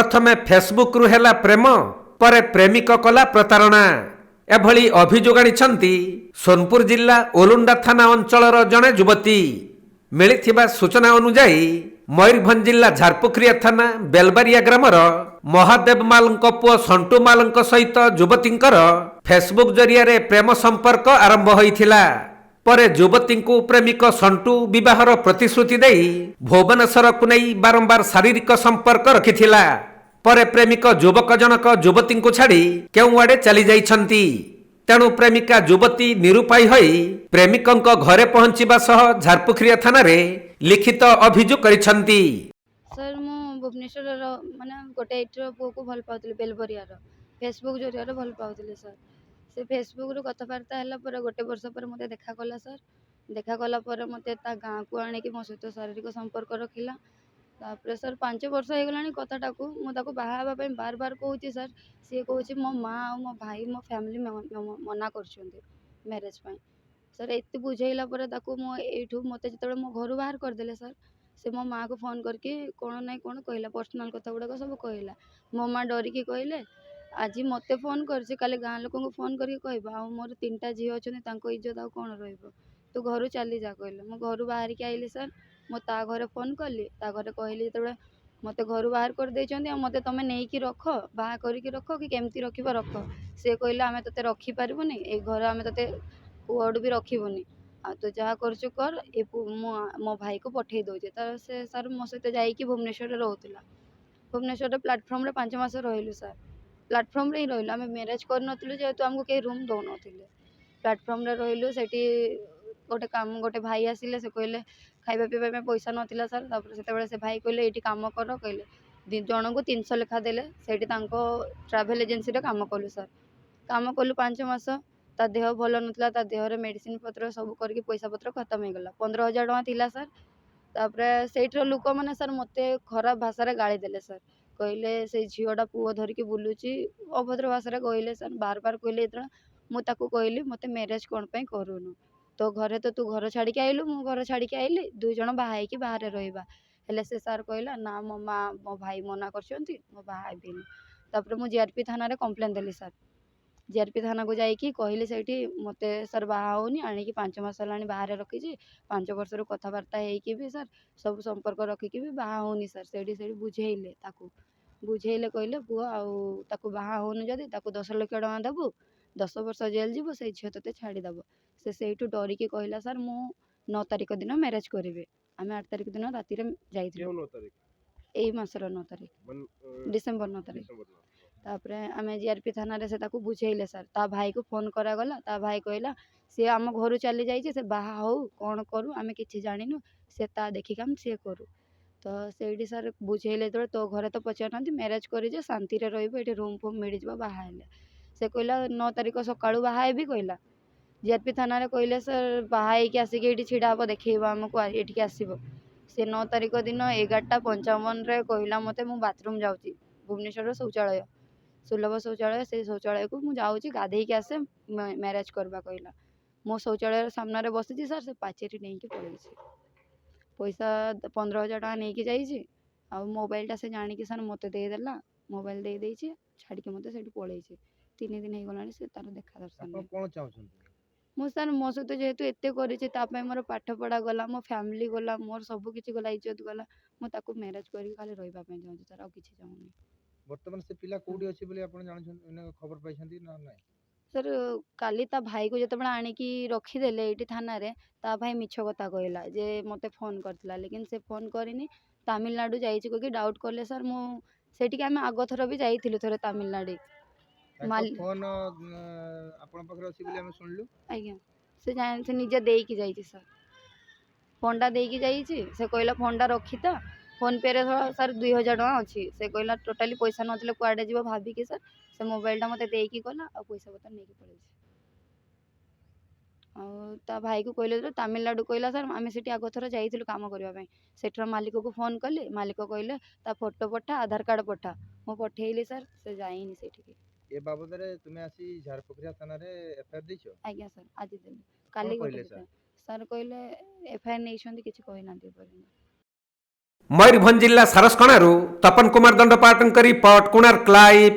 प्रथमे फेसबुक रु हेला प्रेम परे प्रेमिक कला प्रतारणा एभली अभियोग आनिछंती सोनपुर जिला ओलुंडा थाना अंचलर जणे युवती। मिलिथिबा सूचना अनुसार मयूरभंज जिला झारपुखरिया थाना बेलबारिया ग्रामर महादेव मालंक पुओ संटू मालंक सहित युवतींकर फेसबुक जरिया प्रेम संपर्क आरंभ होइथिला। परे युवती को प्रेमिक संटू विवाहर प्रतिश्रुति देई भुवनेश्वर को नहीं बारंबार शारीरिक संपर्क रखिथिला। परे प्रेमिक युवक जनक युवती को छाड़ी केउ आड़े चली जाइछंती। तेणु प्रेमिका युवती निरुपाय होई प्रेमिकंक घरे पहुंचीबा सह झारपुखरिया थाना रे लिखित अभियोग करिछंती। सर मु भुवनेश्वर माने गोटे एटर पुओ को भल पाउतले बेलबरियार फेसबुक जरिया भल पाउतले सर। से फेसबुक रु कथबार्ता हैला पर गोटे वर्ष पर मते देखा कला सर। देखा कला पर मते ता गाँ को आने की मो सहित शारीरिक संपर्क रखिला। तापर सर 5 वर्ष हो गलानी कथाटा को मु ताको बाहाबा पे बार बार कहूची सर। सी कहूची मो माँ और मो भाई मो फैमिली मना करछुंती मैरिज पई। सर एते बुझेइला पर ताको मो एठू मते जतबे मो घर बाहर कर देले सर। से मो माँ को फोन करके कौन नहीं कौन कहला पर्सनल कथा गुड़ाक सब कहला। मो माँ डरिकी कहले आज मते फोन करछि काले गाँ लोक को फोन करके कहबा आ मोर 3टा झियो अछन तांको इज्जत आ कोन रहइबो तू घर चली जा कहले। मो घर बाहर के आइले सर। मो ता घरे फोन कली ता घरे कहली जतबे मते घर बाहर कर देछंती आ मते तमे नेई की रख बाहा करिकी रख कि केमती रखिबा रख। से कहला आमे तते रखी पारबोनी ए घर आमे तते कुआड भी रखिबोनी आ तो जहाँ करछु कर ए मो भाई को पठे दउजे। तर से सर मो सहित जाइकी भुवनेश्वर रहउतला। भुवनेश्वर प्लेटफॉर्म रे 5 मास रहिलु सर। प्लेटफॉर्म रे ही रहिलु आमे मैरिज कर नथिलु जेतु हमको के रूम दउ नथिले। प्लेटफॉर्म रे रहिलु सेठी गोटे काम गोटे भाई आसिले से कहले खाइबा पीबा में पैसा नथिला सर। तापर सेते बेले से भाई कहले एठी काम कर कहले जन को 300 लेखा देले सेठी तांको ट्रैवल एजेंसी रे काम कलु सर। काम कलु 5 मास ता देह भल नथिला ता देह रे मेडिसिन पत्र सब करके पैसा पत्र खत्म हो गला 15,000 टका थिला सर। तापर सेठर लोक माने सर मते खराब भाषा रे गाली देले सर। कहले से झियोटा पुओ धरिकी बुलुची अभद्र भाषा रे कहले सर। बार बार कहले इतना मु ताको कहली मते मैरिज कोन पई करूनु तो घरे तो तू घर छाड़ी के आइलु मु घर छाड़ी के आइली दुई जण बाहाई की बाहर रहिबा। हेले से सर कहला ना मो माँ मो भाई मना करछंती मो बाहाई बिनु। तापर मु जीआरपी थाना रे कंप्लेन देली सर। जीआरपी थाना को जाइकी कहली सेठी मते सर बाहा होनी आनी की 5 मास लानी बाहर रखीची 5 वर्ष रो कथबार्ता हेकी भी सर सब संपर्क रखिकी भी बाहा होनी सर। सेठी सेठी बुझेइले ताकू बुझेइले कहले पुआ आ ताकू बाहा होनी जदी ताकू 10 लाख टका देबू 10 वर्ष जेल जीवो से झियो तते छाड़ी दबो। से सेठू डरिकी कहला सर मु 9 तारिख दिन मैरिज करिवे। आमे 8 तारिख दिन राती रे जाइथिलु 9 तारिख एई मासर 9 तारिख डिसेंबर 9 तारिख। तापरे आमे जीआरपी थाना रे से ताकू बुझेइले सर। ता भाई को फोन करा गला ता भाई कहला से आम घर चली जाइए से बाहा हो कौन करू आमे किछि जानिनु से ता देखि काम से करू। तो सेठी सर बुझेइले तो घरे तो पचारनांती मैरिज करी जे शांति रे रहिबो एठी रूम फूम मिल जबा बाहा हेले। से कहला 9 तारिख सकाळू बाहा हेबी कहला। जीआरपी थाना रे कहले सर बाहा के आसिक एठी छिड़ा हबो देखैबो हमको एठी के आसीबो। से 9 तारिख दिन 11:55 रे कहला मते मु बाथरूम जाउची भुवनेश्वर शौचालय सुलभ शौचालय से शौचालय को मु जाउची गाधेई के आसे मैरिज करबा कहला। मो शौचालय सामने रे बसिची सर से पाचेरी नै के पळेछि पैसा 15,000 टका नै के जाइछि आ मोबाइल टा से जानि के सर मते दे देला मोबाइल दे देछि छाडी के मते सेठी पळेछि 3 दिन हे गलानी से तार देखा दर्शन आप कोन चाहछन मो सर मो सहित जेहेतु एते करिछि ता पय मोर पाठ पढ़ा गला मो फैमिली गला मोर सब किछि गला इज्जत गला मो ताको मैरिज करी खाली रहिबा पय चाहछि सर आ किछि चाहूनी। वर्तमान से पिला कोडी अछि बोली आपण जानछन एने खबर पाइछंती ना नै सर काली ता भाई को जतबे आनी की रखी देले एठी थाना रे ता भाई मिछ कथा कहला जे मते फोन करतला लेकिन से फोन करिनी तमिलनाडु जाइछि को कि डाउट करले सर मु सेठी के हम आगो थरो भी जाइथिलु थरे तमिलनाडु ताको फोन आपण पखरे अछि बोली हम सुनलु आज्ञा से जान से निजे देई की जाइछि सर फोनटा देई की जाइछि से कहला फोनटा रखिता फोन पे रे सर 2,000 टका अछि से कहला टोटली पैसा नथिले कुआडे जीव भाबी के सर से मोबाइल टा मते देई की गला आ पैसा बता नै की पड़े आ ता भाई को कहले तमिलनाडु कहला सर आमे सेठी आगो थरो जाइथिलु काम करबा पय सेठर मालिक को फोन कले मालिक कहले ता फोटो पठा आधार कार्ड पठा मो पठेइली सर से जाइनी सेठी के ए बाबद रे तुमे आसी झारपकरिया थाना रे एफआईआर दिछो आज्ञा सर आज देली काली गोटे सर कहले एफआईआर नै छंती किछि कहि नांती पर ମୟୂରଭଞ୍ଜ ଜିଲ୍ଲା ସାରସକଣାରୁ ତପନ କୁମାର ଦଣ୍ଡପାଟଙ୍କ ରିପୋର୍ଟ କୋଣାର୍କ ଲାଇଭ୍।